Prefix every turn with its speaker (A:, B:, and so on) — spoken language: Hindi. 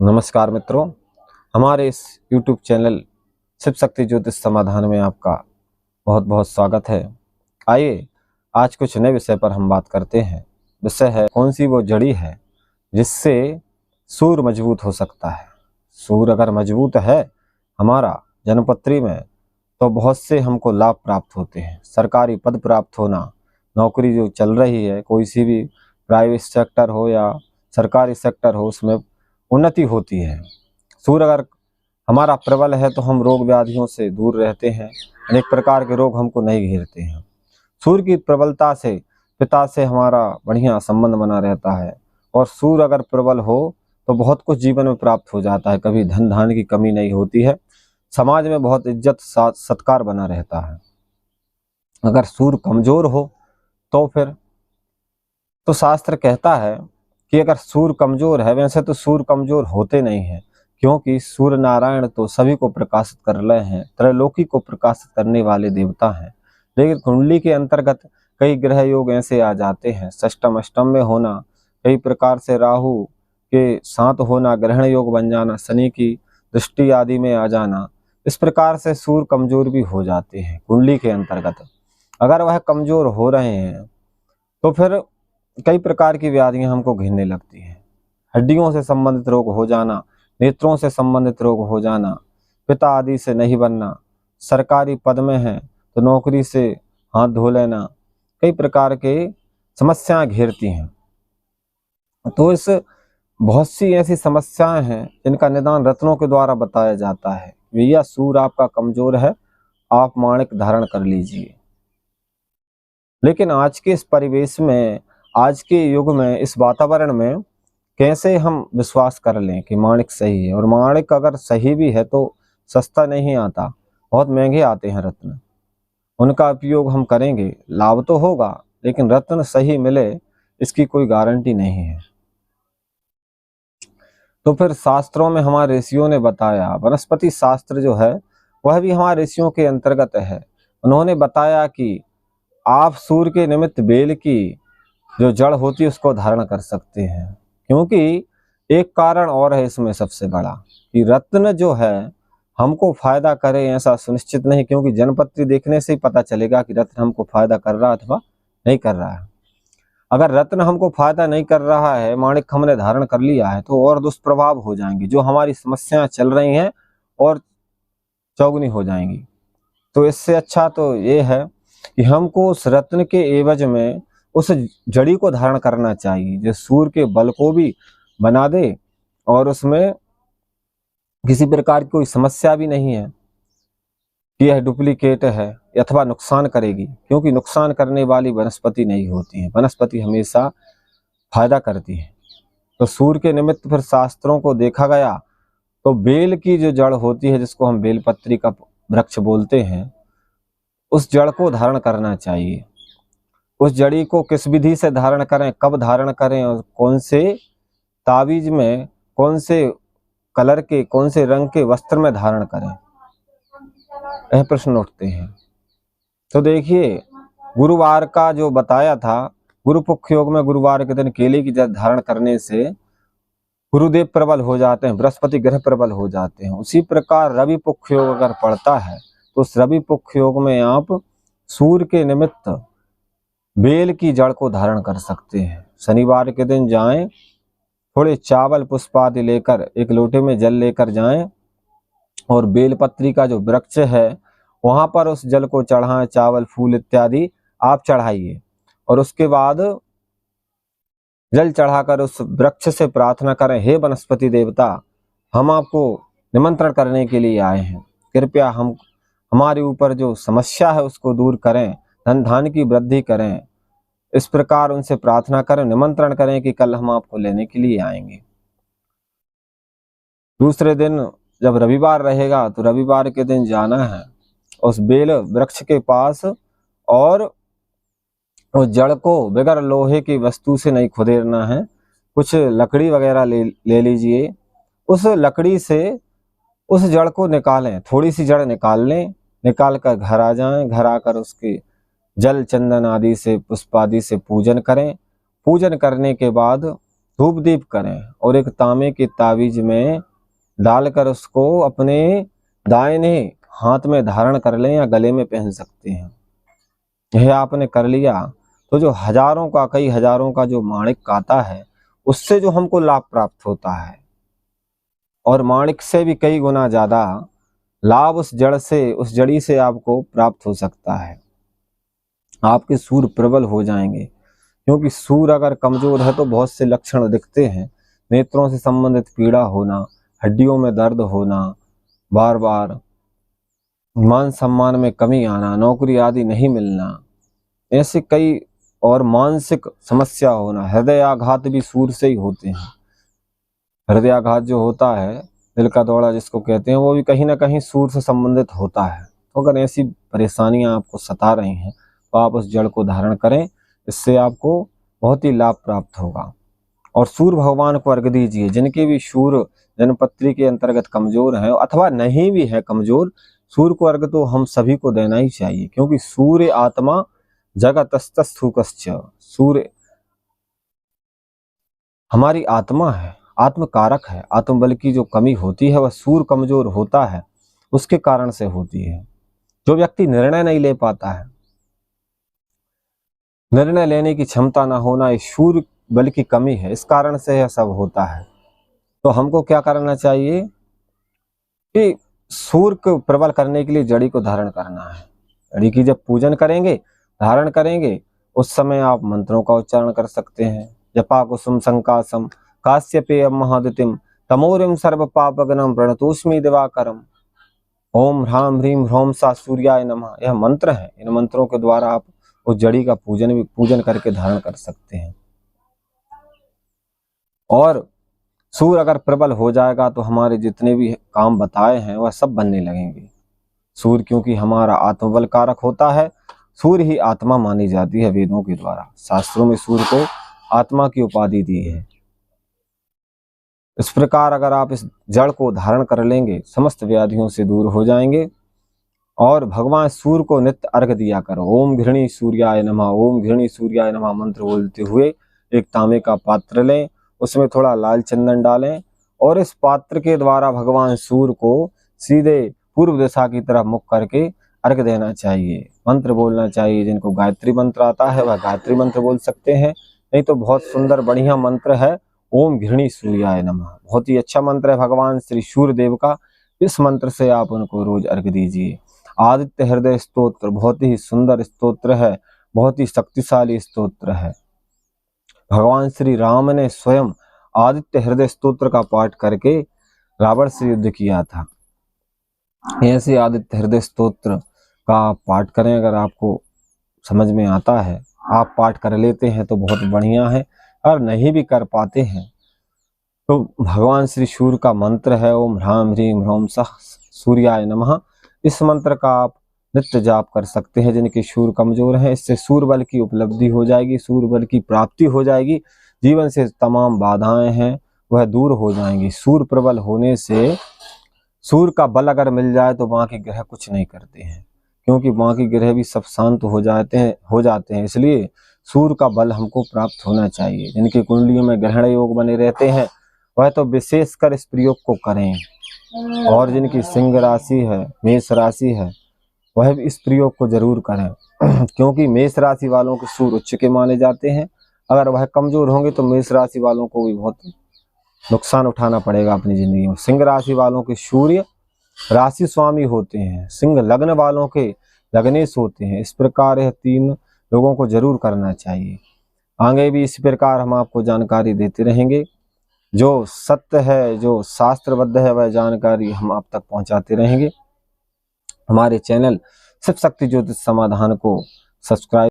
A: नमस्कार मित्रों, हमारे इस YouTube चैनल शिव शक्ति ज्योतिष समाधान में आपका बहुत बहुत स्वागत है। आइए आज कुछ नए विषय पर हम बात करते हैं। विषय है कौन सी वो जड़ी है जिससे सूर मजबूत हो सकता है। सूर अगर मजबूत है हमारा जन्मपत्री में तो बहुत से हमको लाभ प्राप्त होते हैं। सरकारी पद प्राप्त होना, नौकरी जो चल रही है, कोई सी भी प्राइवेट सेक्टर हो या सरकारी सेक्टर हो, उसमें उन्नति होती है। सूर्य अगर हमारा प्रबल है तो हम रोग व्याधियों से दूर रहते हैं, अनेक प्रकार के रोग हमको नहीं घेरते हैं। सूर्य की प्रबलता से पिता से हमारा बढ़िया संबंध बना रहता है और सूर्य अगर प्रबल हो तो बहुत कुछ जीवन में प्राप्त हो जाता है। कभी धन धान्य की कमी नहीं होती है, समाज में बहुत इज्जत सत्कार बना रहता है। अगर सूर्य कमजोर हो तो फिर तो शास्त्र कहता है कि अगर सूर्य कमजोर है, वैसे तो सूर्य कमजोर होते नहीं हैं, क्योंकि सूर्य नारायण तो सभी को प्रकाशित कर रहे हैं, त्रैलोकी को प्रकाशित करने वाले देवता हैं। लेकिन कुंडली के अंतर्गत कई ग्रह योग ऐसे आ जाते हैं, षष्टम अष्टम में होना, कई प्रकार से राहु के साथ होना, ग्रहण योग बन जाना, शनि की दृष्टि आदि में आ जाना, इस प्रकार से सूर्य कमजोर भी हो जाते हैं कुंडली के अंतर्गत। अगर वह कमजोर हो रहे हैं तो फिर कई प्रकार की व्याधियां हमको घेरने लगती हैं। हड्डियों से संबंधित रोग हो जाना, नेत्रों से संबंधित रोग हो जाना, पिता आदि से नहीं बनना, सरकारी पद में है तो नौकरी से हाथ धो लेना, कई प्रकार के समस्याएं घेरती हैं। तो इस बहुत सी ऐसी समस्याएं हैं जिनका निदान रत्नों के द्वारा बताया जाता है। भैया सूर्य आपका कमजोर है, आप माणिक धारण कर लीजिए। लेकिन आज के इस परिवेश में, आज के युग में, इस वातावरण में कैसे हम विश्वास कर लें कि माणिक सही है। और माणिक अगर सही भी है तो सस्ता नहीं आता, बहुत महंगे आते हैं रत्न। उनका उपयोग हम करेंगे, लाभ तो होगा, लेकिन रत्न सही मिले इसकी कोई गारंटी नहीं है। तो फिर शास्त्रों में हमारे ऋषियों ने बताया, वनस्पति शास्त्र जो है वह भी हमारे ऋषियों के अंतर्गत है। उन्होंने बताया कि आप सूर्य के निमित्त बेल की जो जड़ होती है उसको धारण कर सकते हैं, क्योंकि एक कारण और है इसमें सबसे बड़ा, कि रत्न जो है हमको फायदा करे ऐसा सुनिश्चित नहीं, क्योंकि जनपत्री देखने से ही पता चलेगा कि रत्न हमको फायदा कर रहा है अथवा नहीं कर रहा है। अगर रत्न हमको फायदा नहीं कर रहा है, माणिक हमने धारण कर लिया है, तो और दुष्प्रभाव हो जाएंगे, जो हमारी समस्याएं चल रही हैं और चौगुनी हो जाएंगी। तो इससे अच्छा तो ये है कि हमको उस रत्न के एवज में उस जड़ी को धारण करना चाहिए जो सूर्य के बल को भी बना दे और उसमें किसी प्रकार की कोई समस्या भी नहीं है कि यह डुप्लीकेट है अथवा नुकसान करेगी, क्योंकि नुकसान करने वाली वनस्पति नहीं होती है। वनस्पति हमेशा फायदा करती है। तो सूर्य के निमित्त फिर शास्त्रों को देखा गया तो बेल की जो जड़ होती है, जिसको हम बेलपत्री का वृक्ष बोलते हैं, उस जड़ को धारण करना चाहिए। उस जड़ी को किस विधि से धारण करें, कब धारण करें और कौन से ताबीज में, कौन से कलर के, कौन से रंग के वस्त्र में धारण करें, यह प्रश्न उठते हैं। तो देखिए, गुरुवार का जो बताया था, गुरु पक्ष योग में गुरुवार के दिन केले की जड़ धारण करने से गुरुदेव प्रबल हो जाते हैं, बृहस्पति ग्रह प्रबल हो जाते हैं। उसी प्रकार रवि पक्ष योग अगर पड़ता है तो उस रवि पक्ष योग में आप सूर्य के निमित्त बेल की जड़ को धारण कर सकते हैं। शनिवार के दिन जाएं, थोड़े चावल पुष्प आदि लेकर, एक लोटे में जल लेकर जाएं और बेलपत्री का जो वृक्ष है वहां पर उस जल को चढ़ाएं, चावल फूल इत्यादि आप चढ़ाइए और उसके बाद जल चढ़ाकर उस वृक्ष से प्रार्थना करें, हे वनस्पति देवता, हम आपको निमंत्रण करने के लिए आए हैं, कृपया हमारे ऊपर जो समस्या है उसको दूर करें, धन धान्य की वृद्धि करें। इस प्रकार उनसे प्रार्थना करें, निमंत्रण करें कि कल हम आपको लेने के लिए आएंगे। दूसरे दिन जब रविवार रहेगा तो रविवार के दिन जाना है उस बेल वृक्ष के पास और उस जड़ को बगैर लोहे की वस्तु से नहीं खुदेरना है, कुछ लकड़ी वगैरह ले लीजिए। उस लकड़ी से उस जड़ को निकालें, थोड़ी सी जड़ निकाल लें, निकाल कर घर आ जाएं। घर आकर उसके जल चंदन आदि से, पुष्प आदि से पूजन करें। पूजन करने के बाद धूप दीप करें और एक तांबे के ताबीज में डालकर उसको अपने दाहिने हाथ में धारण कर लें या गले में पहन सकते हैं। यह आपने कर लिया तो जो हजारों का, कई हजारों का जो माणिक आता है उससे जो हमको लाभ प्राप्त होता है, और माणिक से भी कई गुना ज्यादा लाभ उस जड़ी से आपको प्राप्त हो सकता है। आपके सूर प्रबल हो जाएंगे, क्योंकि सूर अगर कमजोर है तो बहुत से लक्षण दिखते हैं। नेत्रों से संबंधित पीड़ा होना, हड्डियों में दर्द होना, बार बार मान सम्मान में कमी आना, नौकरी आदि नहीं मिलना, ऐसे कई, और मानसिक समस्या होना। हृदयाघात भी सूर से ही होते हैं। हृदयाघात जो होता है, दिल का दौरा जिसको कहते हैं, वो भी कहीं ना कहीं सूर से संबंधित होता है। तो अगर ऐसी परेशानियां आपको सता रही हैं तो आप उस जड़ को धारण करें, इससे आपको बहुत ही लाभ प्राप्त होगा। और सूर्य भगवान को अर्घ दीजिए। जिनके भी सूर्य जनपत्री के अंतर्गत कमजोर है अथवा नहीं भी है कमजोर, सूर्य को अर्घ तो हम सभी को देना ही चाहिए, क्योंकि सूर्य आत्मा जगतस्तस्थूकश्च, सूर्य हमारी आत्मा है, आत्मकारक है। आत्मबल की जो कमी होती है वह सूर्य कमजोर होता है उसके कारण से होती है। जो व्यक्ति निर्णय नहीं ले पाता है, निर्णय लेने की क्षमता ना होना, ये सूर्य बल की कमी है, इस कारण से यह सब होता है। तो हमको क्या करना चाहिए कि सूर्य को प्रबल करने के लिए जड़ी को धारण करना है। जड़ी की जब पूजन करेंगे, धारण करेंगे, उस समय आप मंत्रों का उच्चारण कर सकते हैं। जपा कुसुम संकासम काश्यपेयम महादितिम तमोरिम सर्व पापगनम प्रणतोस्मि दिवाकरम। ओम ह्राम ह्रीम ह्रौम सा सूर्याय नमः, यह मंत्र है। इन मंत्रों के द्वारा आप उस जड़ी का पूजन करके धारण कर सकते हैं। और सूर्य अगर प्रबल हो जाएगा तो हमारे जितने भी काम बताए हैं वह सब बनने लगेंगे। सूर्य क्योंकि हमारा आत्मबल कारक होता है, सूर्य ही आत्मा मानी जाती है वेदों के द्वारा। शास्त्रों में सूर्य को आत्मा की उपाधि दी है। इस प्रकार अगर आप इस जड़ को धारण कर लेंगे, समस्त व्याधियों से दूर हो जाएंगे। और भगवान सूर्य को नित्य अर्घ दिया करो। ओम घृणी सूर्याय नमः, ओम घृणी सूर्याय नमः मंत्र बोलते हुए एक तांबे का पात्र लें, उसमें थोड़ा लाल चंदन डालें और इस पात्र के द्वारा भगवान सूर्य को सीधे पूर्व दिशा की तरफ मुख करके अर्घ देना चाहिए। मंत्र बोलना चाहिए। जिनको गायत्री मंत्र आता है वह गायत्री मंत्र बोल सकते हैं, नहीं तो बहुत सुंदर बढ़िया मंत्र है ओम घृणी सूर्याय नमः, बहुत ही अच्छा मंत्र है भगवान श्री सूर्य देव का। इस मंत्र से आप उनको रोज अर्घ दीजिए। आदित्य हृदय स्तोत्र बहुत ही सुंदर स्तोत्र है, बहुत ही शक्तिशाली स्तोत्र है। भगवान श्री राम ने स्वयं आदित्य हृदय स्तोत्र का पाठ करके रावण से युद्ध किया था। ऐसे आदित्य हृदय स्तोत्र का पाठ करें। अगर आपको समझ में आता है, आप पाठ कर लेते हैं तो बहुत बढ़िया है, और नहीं भी कर पाते हैं तो भगवान श्री सूर्य का मंत्र है ओम ह्राम ह्रीम ह्रौम सः सूर्याय नमः। इस मंत्र का आप नित्य जाप कर सकते हैं। जिनके सूर्य कमजोर है, इससे सूर्य बल की उपलब्धि हो जाएगी, सूर्य बल की प्राप्ति हो जाएगी। जीवन से तमाम बाधाएं हैं वह दूर हो जाएंगी। सूर्य प्रबल होने से, सूर्य का बल अगर मिल जाए तो बाकी ग्रह कुछ नहीं करते हैं, क्योंकि बाकी ग्रह भी सब शांत हो जाते हैं। इसलिए सूर्य का बल हमको प्राप्त होना चाहिए। जिनकी कुंडलियों में ग्रहण योग बने रहते हैं वह तो विशेषकर इस प्रयोग को करें, और जिनकी सिंह राशि है, मेष राशि है, वह भी इस प्रयोग को जरूर करें क्योंकि मेष राशि वालों के सूर्य उच्च के माने जाते हैं। अगर वह कमजोर होंगे तो मेष राशि वालों को भी बहुत नुकसान उठाना पड़ेगा अपनी जिंदगी में। सिंह राशि वालों के सूर्य राशि स्वामी होते हैं, सिंह लग्न वालों के लग्नेश होते हैं। इस प्रकार यह 3 लोगों को जरूर करना चाहिए। आगे भी इसी प्रकार हम आपको जानकारी देते रहेंगे। जो सत्य है, जो शास्त्रबद्ध है, वह जानकारी हम आप तक पहुंचाते रहेंगे। हमारे चैनल शिव शक्ति ज्योतिष समाधान को सब्सक्राइब